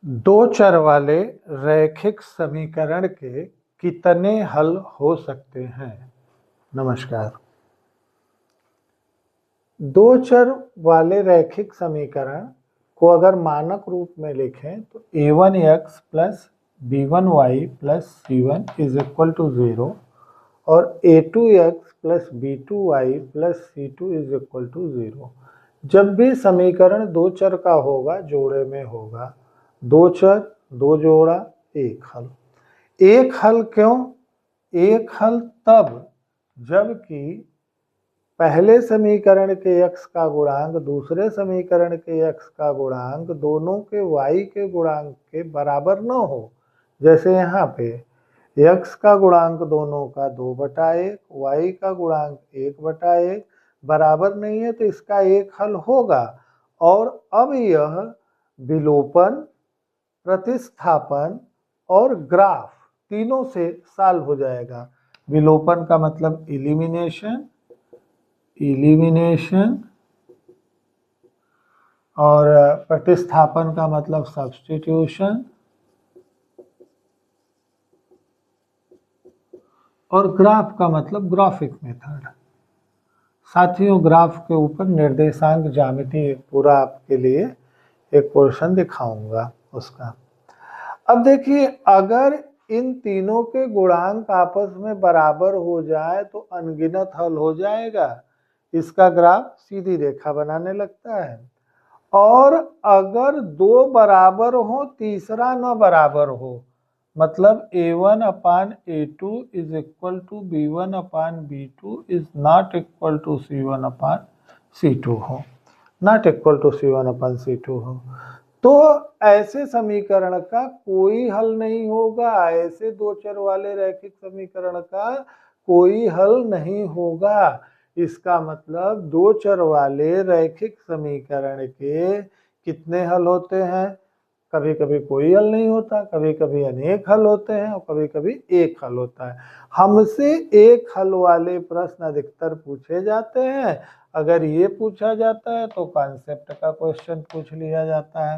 दो चर वाले रैखिक समीकरण के कितने हल हो सकते हैं? नमस्कार। दो चर वाले रैखिक समीकरण को अगर मानक रूप में लिखें तो a1x plus b1y plus c1 is equal to 0 और a2x plus b2y plus c2 is equal to 0। जब भी समीकरण दो चर का होगा जोड़े में होगा। दो चर दो जोड़ा एक हल। एक हल क्यों? एक हल तब जबकि पहले समीकरण के x का गुणांक दूसरे समीकरण के x का गुणांक दोनों के y के गुणांक के बराबर न हो। जैसे यहाँ पे x का गुणांक दोनों का 2/1, y का गुणांक 1/1 बराबर नहीं है तो इसका एक हल होगा। और अब यह विलोपन, प्रतिस्थापन और ग्राफ तीनों से सॉल्व हो जाएगा। विलोपन का मतलब इलिमिनेशन और प्रतिस्थापन का मतलब सब्स्टिट्यूशन और ग्राफ का मतलब ग्राफिक मेथड। साथियों, ग्राफ के ऊपर निर्देशांक ज्यामिति पूरा आपके लिए एक पोर्शन दिखाऊंगा उसका। अब देखिए, अगर इन तीनों के गुणांक आपस में बराबर हो जाए तो अनगिनत हल हो जाएगा। इसका ग्राफ सीधी रेखा बनाने लगता है। और अगर दो बराबर हो तीसरा न बराबर हो, मतलब a1 upon a2 is equal to b1 upon b2 is not equal to c1 upon c2 हो, not equal to c1 upon c2 हो, तो ऐसे समीकरण का कोई हल नहीं होगा। ऐसे दो चर वाले रैखिक समीकरण का कोई हल नहीं होगा। इसका मतलब दो चर वाले रैखिक समीकरण के कितने हल होते हैं? कभी कभी कोई हल नहीं होता, कभी कभी अनेक हल होते हैं और कभी कभी एक हल होता है। हमसे एक हल वाले प्रश्न अधिकतर पूछे जाते हैं। अगर ये पूछा जाता है तो कॉन्सेप्ट का क्वेश्चन पूछ लिया जाता है।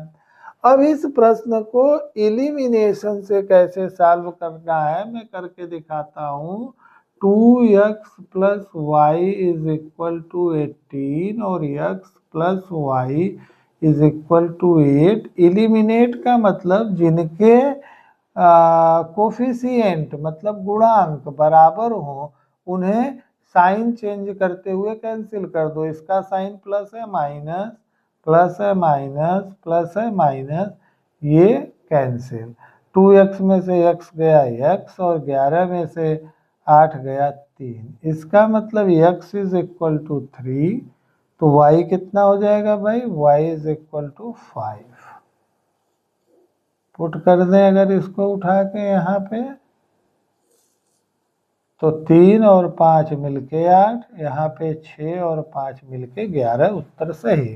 अब इस प्रश्न को एलिमिनेशन से कैसे सॉल्व करना है मैं करके दिखाता हूँ। 2x plus y is equal to 18 और x plus y is equal to 8। Eliminate का मतलब जिनके कोफिशिएंट मतलब गुणांक बराबर हो उन्हें साइन चेंज करते हुए कैंसिल कर दो। इसका साइन प्लस है माइनस, प्लस है माइनस, प्लस है माइनस, ये कैंसिल। 2x में से x गया x और 11 में से 8 गया 3। इसका मतलब x इज इक्वल टू 3, तो y कितना हो जाएगा भाई? y is equal to 5। Put कर दें अगर इसको उठा के यहाँ पे, तो 3 और 5 मिलके 8, यहाँ पे 6 और 5 मिलके 11, उत्तर सही।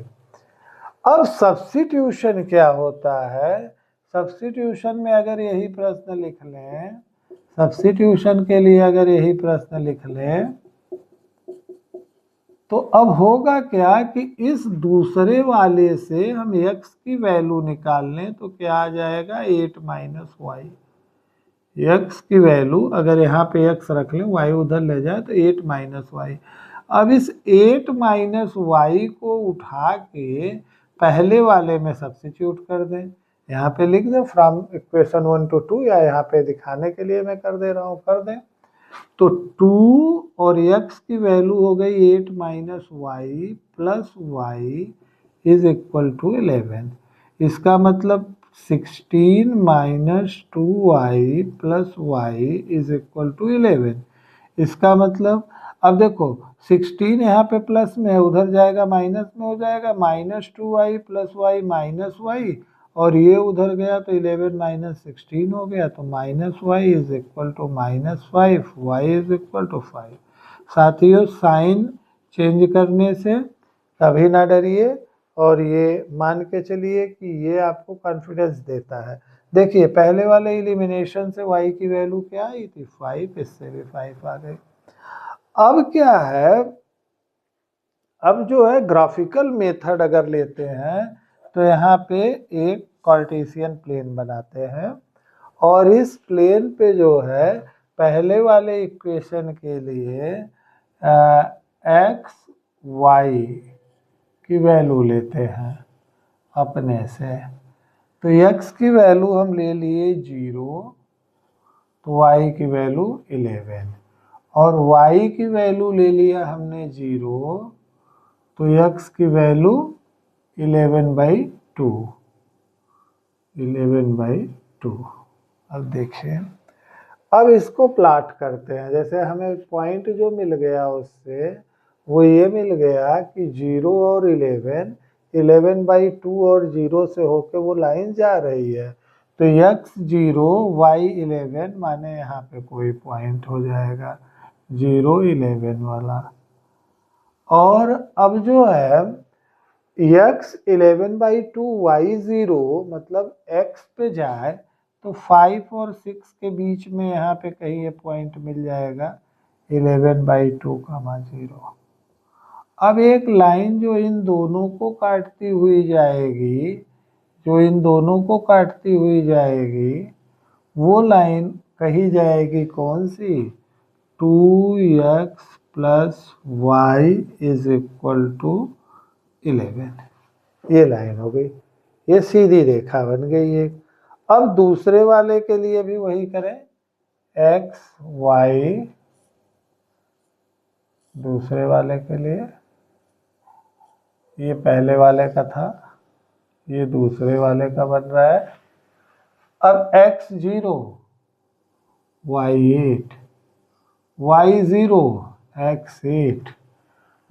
अब सब्स्टिट्यूशन क्या होता है? सब्स्टिट्यूशन में अगर यही प्रश्न लिख लें, सब्स्टिट्यूशन के लिए अगर यही प्रश्न लिख लें तो अब होगा क्या कि इस दूसरे वाले से हम x की वैल्यू निकाल लें तो क्या आ जाएगा? 8 माइनस वाई। x की वैल्यू अगर यहाँ पे x रख लें, y उधर ले जाए तो 8 माइनस वाई। अब इस 8 माइनस वाई को उठा के पहले वाले में सब्स्टिट्यूट कर दें। यहाँ पे लिख दें फ्रॉम इक्वेशन 1 to 2, या यहाँ पे दिखाने के लिए मैं कर दे रहा हूँ, कर दें। तो 2 और x की वैल्यू हो गई 8 minus y plus y is equal to 11। इसका मतलब 16 minus 2y plus y is equal to 11। इसका मतलब अब देखो 16 यहाँ पे प्लस में है, उधर जाएगा माइनस में हो जाएगा, minus 2y plus y minus y, और ये उधर गया तो 11 माइनस 16 हो गया, तो minus y is equal to minus 5, y is equal to 5। साथियों, साइन चेंज करने से कभी ना डरिए और ये मान के चलिए कि ये आपको कॉन्फिडेंस देता है। देखिए, पहले वाले एलिमिनेशन से y की वैल्यू क्या आई थी? 5, इससे भी 5 आ गई। अब क्या है, अब जो है ग्राफिकल मेथड अगर लेते हैं तो यहाँ पे एक कार्टेशियन प्लेन बनाते हैं और इस प्लेन पे जो है पहले वाले इक्वेशन के लिए एक्स वाई की वैल्यू लेते हैं अपने से। तो x की वैल्यू हम ले लिए 0, तो y की वैल्यू 11 और y की वैल्यू ले लिया हमने 0, तो x की वैल्यू 11/2। 11/2। अब देखिए, अब इसको प्लाट करते हैं। जैसे हमें पॉइंट जो मिल गया उससे वो ये मिल गया कि 0 और 11/2 और 0 से होके वो लाइन जा रही है, तो x 0 y 11 माने यहाँ पे कोई पॉइंट हो जाएगा 0 11 वाला। और अब जो है x 11/2 y 0 मतलब x पे जाए तो 5 और 6 के बीच में यहाँ पे कहीं ये पॉइंट मिल जाएगा 11/2, 0। अब एक लाइन जो इन दोनों को काटती हुई जाएगी, वो लाइन कही जाएगी कौन सी? 2x + y = 11। ये लाइन हो गई, ये सीधी रेखा बन गई है। अब दूसरे वाले के लिए भी वही करें, x y, दूसरे वाले के लिए ये पहले वाले का था, ये दूसरे वाले का बन रहा है। अब x 0 y 8, y 0 x 8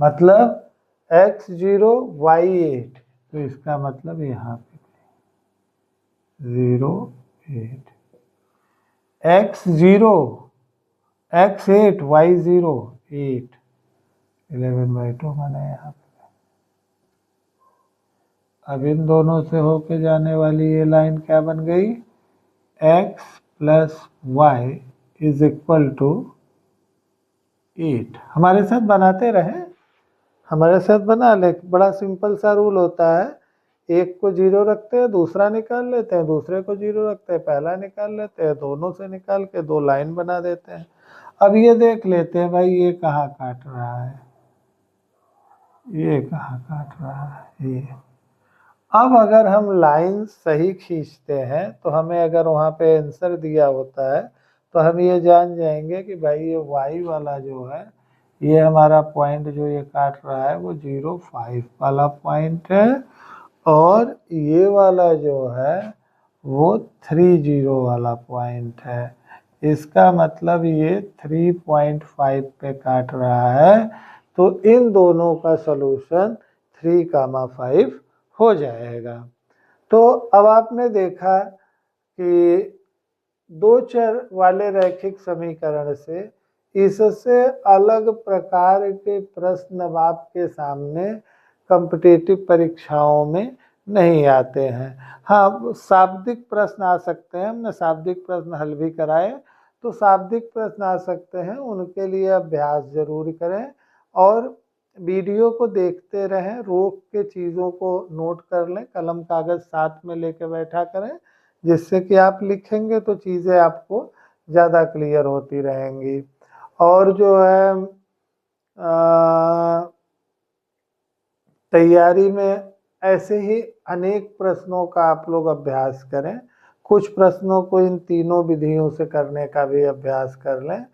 मतलब x 0 y 8, तो इसका मतलब यहाँ पे 0 8, x 0 x 8 y 0 8, 11/2 माना यहाँ पे। अब इन दोनों से होके जाने वाली ये लाइन क्या बन गई? x + y = 8। हमारे साथ बनाते रहें, हमारे साथ बना ले। बड़ा सिंपल सा रूल होता है, एक को 0 रखते हैं, दूसरा निकाल लेते हैं, दूसरे को 0 रखते हैं, पहला निकाल लेते हैं, दोनों से निकाल के 2 लाइन बना देते हैं। अब ये देख लेते हैं भाई, ये कहाँ काट रहा है, ये कहाँ काट रहा है, ये। अब अगर हम लाइन सही खींचते हैं तो हमें अगर वहाँ पे आंसर दिया होता है तो हम ये जान जाएंगे कि भाई ये y वाला जो है, ये हमारा पॉइंट जो ये काट रहा है वो 0 5 वाला पॉइंट है और ये वाला जो है वो 3 0 वाला पॉइंट है। इसका मतलब ये 3.5 पे काट रहा है, तो इन दोनों का सलूशन 3, 5 हो जाएगा। तो अब आपने देखा कि 2 चर वाले रैखिक समीकरण से इससे अलग प्रकार के प्रश्न आपके सामने कॉम्पिटिटिव परीक्षाओं में नहीं आते हैं। हाँ, शाब्दिक प्रश्न आ सकते हैं, हमने शाब्दिक प्रश्न हल भी कराए, तो शाब्दिक प्रश्न आ सकते हैं, उनके लिए अभ्यास जरूर करें और वीडियो को देखते रहें, रोक के चीज़ों को नोट कर लें, कलम कागज़ साथ में लेके बैठा करें, जिससे कि आप लिखेंगे तो चीज़ें आपको ज़्यादा क्लियर होती रहेंगी। और जो है तैयारी में ऐसे ही अनेक प्रश्नों का आप लोग अभ्यास करें। कुछ प्रश्नों को इन तीनों विधियों से करने का भी अभ्यास कर लें,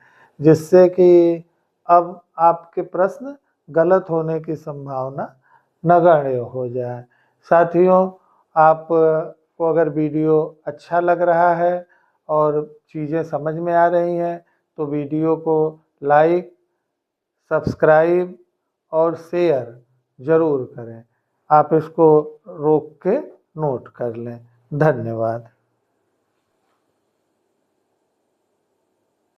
जिससे कि अब आपके प्रश्न गलत होने की संभावना नगण्य हो जाए। साथियों, आप को अगर वीडियो अच्छा लग रहा है और चीज़ें समझ में आ रही हैं तो वीडियो को लाइक, सब्सक्राइब और शेयर ज़रूर करें। आप इसको रोक के नोट कर लें। धन्यवाद।